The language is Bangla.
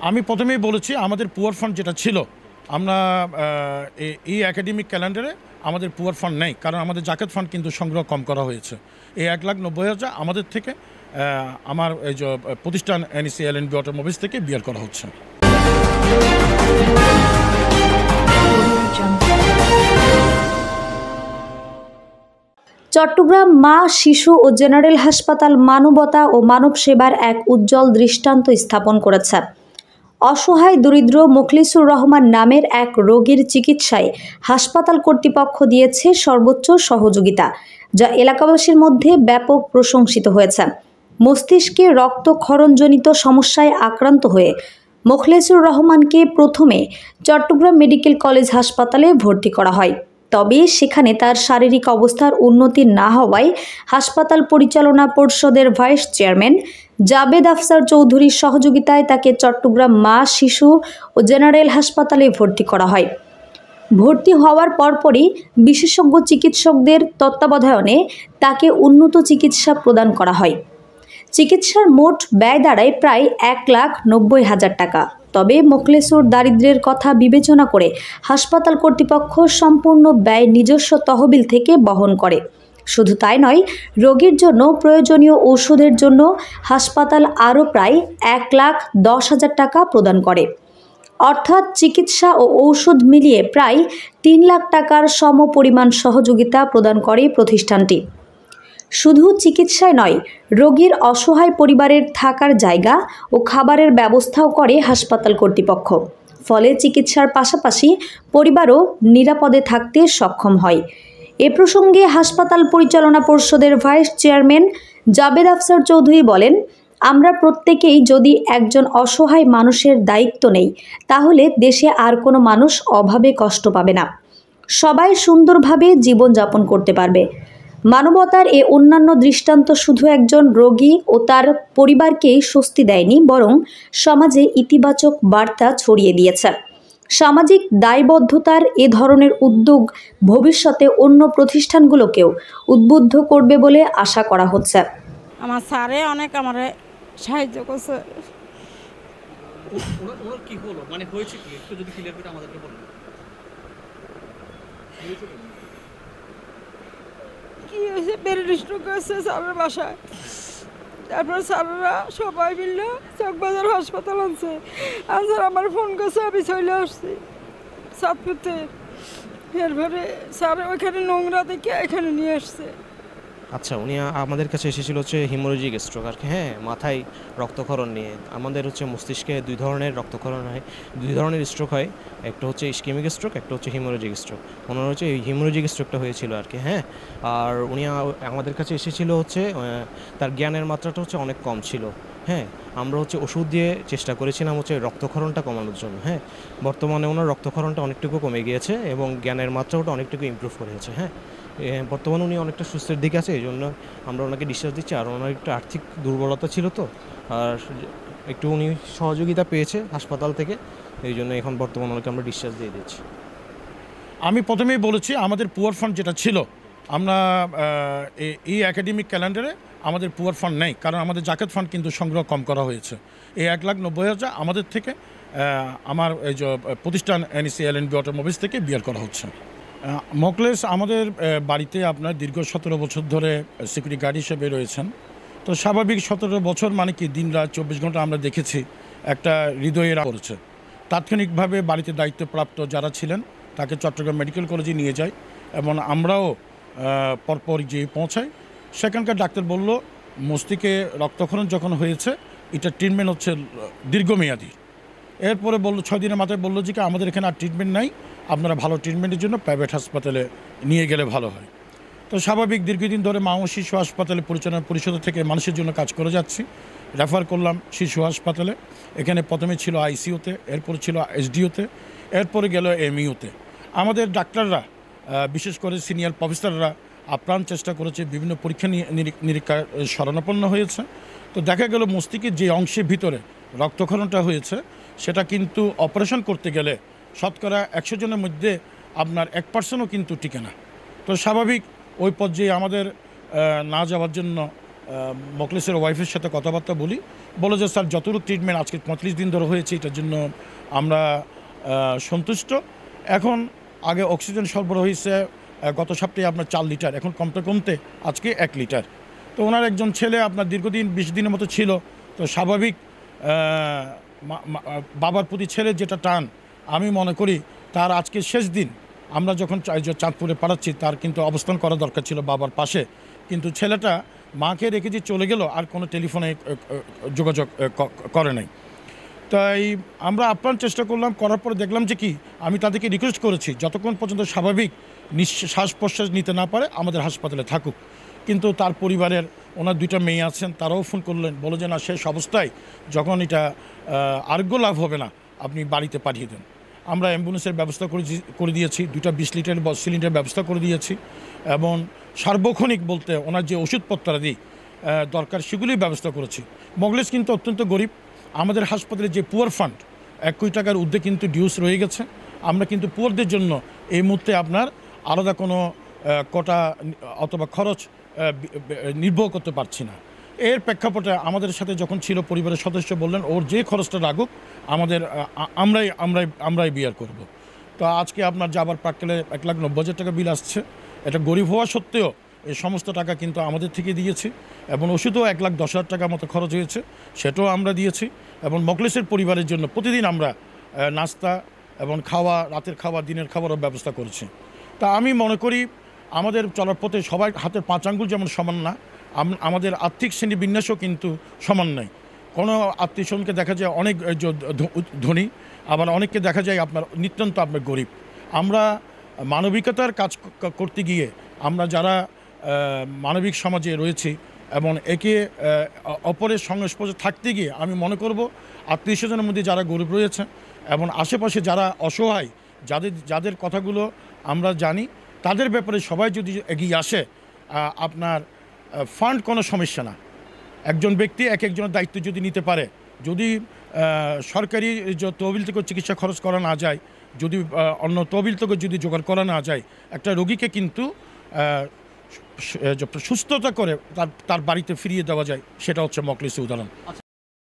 আমি প্রথমেই বলেছি আমাদের পুয়ার ফান্ড যেটা ছিল আমরা এই একাডেমিক ক্যালেন্ডারে আমাদের পুয়ার ফান্ড নেই, কারণ আমাদের জাকাত ফান্ড কিন্তু সংগ্রহ কম করা হয়েছে। এই 1,90,000 আমাদের থেকে আমার এই যে প্রতিষ্ঠান NEC L&B অটোমোবাইলস থেকে বিয়ার করা হচ্ছে। চট্টগ্রাম মা, শিশু ও জেনারেল হাসপাতাল মানবতা ও মানব সেবার এক উজ্জ্বল দৃষ্টান্ত স্থাপন করেছে। অসহায় দরিদ্র মোখলিসুর রহমান নামের এক রোগীর চিকিৎসায় হাসপাতাল কর্তৃপক্ষ দিয়েছে সর্বোচ্চ সহযোগিতা, যা এলাকাবাসীর মধ্যে ব্যাপক প্রশংসিত হয়েছে। মস্তিষ্কে রক্তক্ষরণজনিত সমস্যায় আক্রান্ত হয়ে মোখলিসুর রহমানকে প্রথমে চট্টগ্রাম মেডিকেল কলেজ হাসপাতালে ভর্তি করা হয়। তবে সেখানে তার শারীরিক অবস্থার উন্নতি না হওয়ায় হাসপাতাল পরিচালনা পর্ষদের ভাইস চেয়ারম্যান জাবেদ আফসার চৌধুরীর সহযোগিতায় তাকে চট্টগ্রাম মা, শিশু ও জেনারেল হাসপাতালে ভর্তি করা হয়। ভর্তি হওয়ার পরপরই বিশেষজ্ঞ চিকিৎসকদের তত্ত্বাবধানে তাকে উন্নত চিকিৎসা প্রদান করা হয়। চিকিৎসার মোট ব্যয় দাঁড়ায় প্রায় 1,90,000 টাকা। তবে মোখলেসুর দারিদ্র্যের কথা বিবেচনা করে হাসপাতাল কর্তৃপক্ষ সম্পূর্ণ ব্যয় নিজস্ব তহবিল থেকে বহন করে। শুধু তাই নয়, রোগীর জন্য প্রয়োজনীয় ওষুধের জন্য হাসপাতাল আরও প্রায় 1,10,000 টাকা প্রদান করে। অর্থাৎ চিকিৎসা ও ঔষধ মিলিয়ে প্রায় 3 লাখ টাকার সমপরিমাণ সহযোগিতা প্রদান করে প্রতিষ্ঠানটি। শুধু চিকিৎসায় নয়, রোগীর অসহায় পরিবারের থাকার জায়গা ও খাবারের ব্যবস্থাও করে হাসপাতাল কর্তৃপক্ষ। ফলে চিকিৎসার পাশাপাশি পরিবারও নিরাপদে থাকতে সক্ষম হয়। এ প্রসঙ্গে হাসপাতাল পরিচালনা পর্ষদের ভাইস চেয়ারম্যান জাবেদ আফসার চৌধুরী বলেন, আমরা প্রত্যেকেই যদি একজন অসহায় মানুষের দায়িত্ব নেই, তাহলে দেশে আর কোনো মানুষ অভাবে কষ্ট পাবে না। সবাই সুন্দরভাবে জীবনযাপন করতে পারবে। মানবতার এ অন্যান্য দৃষ্টান্ত শুধু একজন রোগী ও তার পরিবারকেই স্বস্তি দেয়নি, বরং সমাজে ইতিবাচক বার্তা ছড়িয়ে দিয়েছে। সামাজিক দায়বদ্ধতার এ ধরনের উদ্যোগ ভবিষ্যতে অন্য প্রতিষ্ঠানগুলোকেও উদ্বুদ্ধ করবে বলে আশা করা হচ্ছে। আমার স্যারে অনেক আমারে সাহায্য করছে। কি হলো, মানে হয়েছে কি, একটু যদি ক্লিয়ার করে আমাদেরকে বলুন। কি হয়েছে, ব্রেন স্ট্রোক হয়েছে স্যারের বাসায়। তারপর স্যাররা সবাই মিললে চকবাজার হাসপাতাল আনছে। আর স্যার আমার ফোন করছে, আমি চলে আসছি সাতপুরতে। এরপরে স্যার ওইখানে নোংরা দেখে এখানে নিয়ে আসছে। আচ্ছা, উনি আমাদের কাছে এসেছিল হচ্ছে হিমোরেজিক স্ট্রোক আর কি। হ্যাঁ, মাথায় রক্তক্ষরণ নিয়ে। আমাদের হচ্ছে মস্তিষ্কে 2 ধরনের রক্তক্ষরণ হয়, 2 ধরনের স্ট্রোক হয়। একটা হচ্ছে ইসকেমিক স্ট্রোক, একটা হচ্ছে হিমোরেজিক স্ট্রোক। ওনার হচ্ছে এই হিমোরেজিক স্ট্রোকটা হয়েছিল আর কি। হ্যাঁ, আর উনি আমাদের কাছে এসেছিল হচ্ছে তার জ্ঞানের মাত্রাটা হচ্ছে অনেক কম ছিল। হ্যাঁ, আমরা হচ্ছে ওষুধ দিয়ে চেষ্টা করেছিলাম হচ্ছে রক্তক্ষরণটা কমানোর জন্য। হ্যাঁ, বর্তমানে ওনার রক্তক্ষরণটা অনেকটুকু কমে গিয়েছে এবং জ্ঞানের মাত্রাটা অনেকটুকু ইমপ্রুভ করেছে। হ্যাঁ, বর্তমানে উনি অনেকটা সুস্থের দিকে আছে, এই জন্য আমরা ওনাকে ডিসচার্জ দিচ্ছি। আর ওনার একটু আর্থিক দুর্বলতা ছিল, তো আর একটু উনি সহযোগিতা পেয়েছে হাসপাতাল থেকে, এই জন্য এখন বর্তমানে ওনাকে আমরা ডিসচার্জ দিয়ে দিচ্ছি। আমি প্রথমেই বলেছি আমাদের পুয়ার ফান্ড যেটা ছিল আমরা এই একাডেমিক ক্যালেন্ডারে আমাদের পুয়ার ফান্ড নেই, কারণ আমাদের জাকাত ফান্ড কিন্তু সংগ্রহ কম করা হয়েছে। এই 1,90,000 আমাদের থেকে আমার এই যে প্রতিষ্ঠান NEC L&B অটোমোবাইলস থেকে বিয়ার করা হচ্ছে। মোখলেস আমাদের বাড়িতে আপনার দীর্ঘ 17 বছর ধরে সিকিউরিটি গার্ড হিসেবে রয়েছেন। তো স্বাভাবিক 17 বছর মানে কি দিন রাত 24 ঘন্টা আমরা দেখেছি একটা হৃদয়ের করেছে। তাৎক্ষণিকভাবে বাড়িতে দায়িত্বপ্রাপ্ত যারা ছিলেন তাকে চট্টগ্রাম মেডিকেল কলেজে নিয়ে যাই এবং আমরাও পরপর গিয়ে পৌঁছাই। সেখানকার ডাক্তার বলল মস্তিষ্কে রক্তক্ষরণ যখন হয়েছে এটা ট্রিটমেন্ট হচ্ছে দীর্ঘমেয়াদী। এরপরে বললো 6 দিনের মাথায় বললো যে আমাদের এখানে আর ট্রিটমেন্ট নাই, আপনারা ভালো ট্রিটমেন্টের জন্য প্রাইভেট হাসপাতালে নিয়ে গেলে ভালো হয়। তো স্বাভাবিক দীর্ঘদিন ধরে মা ও শিশু হাসপাতালে পরিচালনা পরিষদ থেকে মানুষের জন্য কাজ করে যাচ্ছি। রেফার করলাম শিশু হাসপাতালে, এখানে প্রথমে ছিল ICUতে, এরপর ছিল SDOতে, এরপরে গেল MUতে। আমাদের ডাক্তাররা বিশেষ করে সিনিয়র প্রফেসররা আপ্রাণ চেষ্টা করেছে, বিভিন্ন পরীক্ষা নিরীক্ষা শরণাপন্ন হয়েছে। তো দেখা গেল মস্তিষ্কের যে অংশের ভিতরে রক্তক্ষরণটা হয়েছে সেটা কিন্তু অপারেশন করতে গেলে শতকরা 100 জনের মধ্যে আপনার 1%ও কিন্তু টিকে না। তো স্বাভাবিক ওই পর্যায়ে আমাদের না যাওয়ার জন্য মখলেসের ওয়াইফের সাথে কথাবার্তা বলি, বলে যে স্যার যতটুকু ট্রিটমেন্ট আজকে 35 দিন ধরে হয়েছে এটার জন্য আমরা সন্তুষ্ট। এখন আগে অক্সিজেন সরবরাহ হয়েছে গত সপ্তাহে আপনার 4 লিটার, এখন কমতে কমতে আজকে 1 লিটার। তো ওনার একজন ছেলে আপনার দীর্ঘদিন 20 দিনের মতো ছিল, তো স্বাভাবিক বাবার প্রতি ছেলের যেটা টান, আমি মনে করি তার আজকে শেষ দিন আমরা যখন চাঁদপুরে পাঠাচ্ছি তার কিন্তু অবস্থান করা দরকার ছিল বাবার পাশে, কিন্তু ছেলেটা মাকে রেখে যে চলে গেল, আর কোনো টেলিফোনে যোগাযোগ করে নাই। তাই আমরা আপ্রাণ চেষ্টা করলাম, করার পরে দেখলাম যে কি, আমি তাদেরকে রিকোয়েস্ট করেছি যতক্ষণ পর্যন্ত স্বাভাবিক শ্বাস প্রশ্বাস নিতে না পারে আমাদের হাসপাতালে থাকুক। কিন্তু তার পরিবারের ওনার 2টা মেয়ে আছেন, তারাও ফোন করলেন, বলে যে না শেষ অবস্থায় যখন এটা আরোগ্য লাভ হবে না আপনি বাড়িতে পাঠিয়ে দেন। আমরা অ্যাম্বুলেন্সের ব্যবস্থা করে দিয়েছি, 2টা 20 লিটার সিলিন্ডার ব্যবস্থা করে দিয়েছি, এবং সার্বক্ষণিক বলতে ওনার যে ওষুধপত্রাদি দরকার সেগুলির ব্যবস্থা করেছি। মখলেস কিন্তু অত্যন্ত গরিব, আমাদের হাসপাতালে যে পুয়ার ফান্ড 1 কোটি টাকার ঊর্ধ্বে কিন্তু ডিউস রয়ে গেছে। আমরা কিন্তু পুয়ারদের জন্য এই মুহূর্তে আপনার আলাদা কোনো কোটা অথবা খরচ নির্ভর করতে পারছি না। এর প্রেক্ষাপটে আমাদের সাথে যখন ছিল পরিবারের সদস্য বললেন ওর যে খরচটা লাগুক আমাদের আমরাই বিয়ার করব। তো আজকে আপনার যাবার প্রাক্কালে 1,90,000 টাকা বিল আসছে। এটা গরিব হওয়া সত্ত্বেও এই সমস্ত টাকা কিন্তু আমাদের থেকে দিয়েছি, এবং ওষুধও 1,10,000 টাকা মতো খরচ হয়েছে, সেটাও আমরা দিয়েছি। এবং মখলেসের পরিবারের জন্য প্রতিদিন আমরা নাস্তা এবং খাওয়া, রাতের খাওয়া, দিনের খাবারও ব্যবস্থা করেছি। তা আমি মনে করি আমাদের চলার পথে সবাই হাতের 5 আঙ্গুল যেমন সমান না, আমাদের আর্থিক শ্রেণী বিন্যাসও কিন্তু সমান নয়। কোনো আত্মীয়স্বজনকে দেখা যায় অনেক ধনী, আবার অনেককে দেখা যায় আপনার নিতান্ত আপনার গরিব। আমরা মানবিকতার কাজ করতে গিয়ে আমরা যারা মানবিক সমাজে রয়েছি এবং একে অপরের সংস্পর্শে থাকতে গিয়ে আমি মনে করব আত্মীয়স্বজনের মধ্যে যারা গরিব রয়েছে এবং আশেপাশে যারা অসহায়, যাদের কথাগুলো আমরা জানি, তাদের ব্যাপারে সবাই যদি এগিয়ে আসে, আপনার ফান্ড কোনো সমস্যা না। একজন ব্যক্তি একজনের দায়িত্ব যদি নিতে পারে, যদি সরকারি তহবিল থেকে চিকিৎসা খরচ করা না যায়, যদি অন্য তহবিল থেকে যদি জোগাড় করা না যায়, একটা রোগীকে কিন্তু সুস্থতা করে তার বাড়িতে ফিরিয়ে দেওয়া যায়, সেটা হচ্ছে মখলেসের উদাহরণ।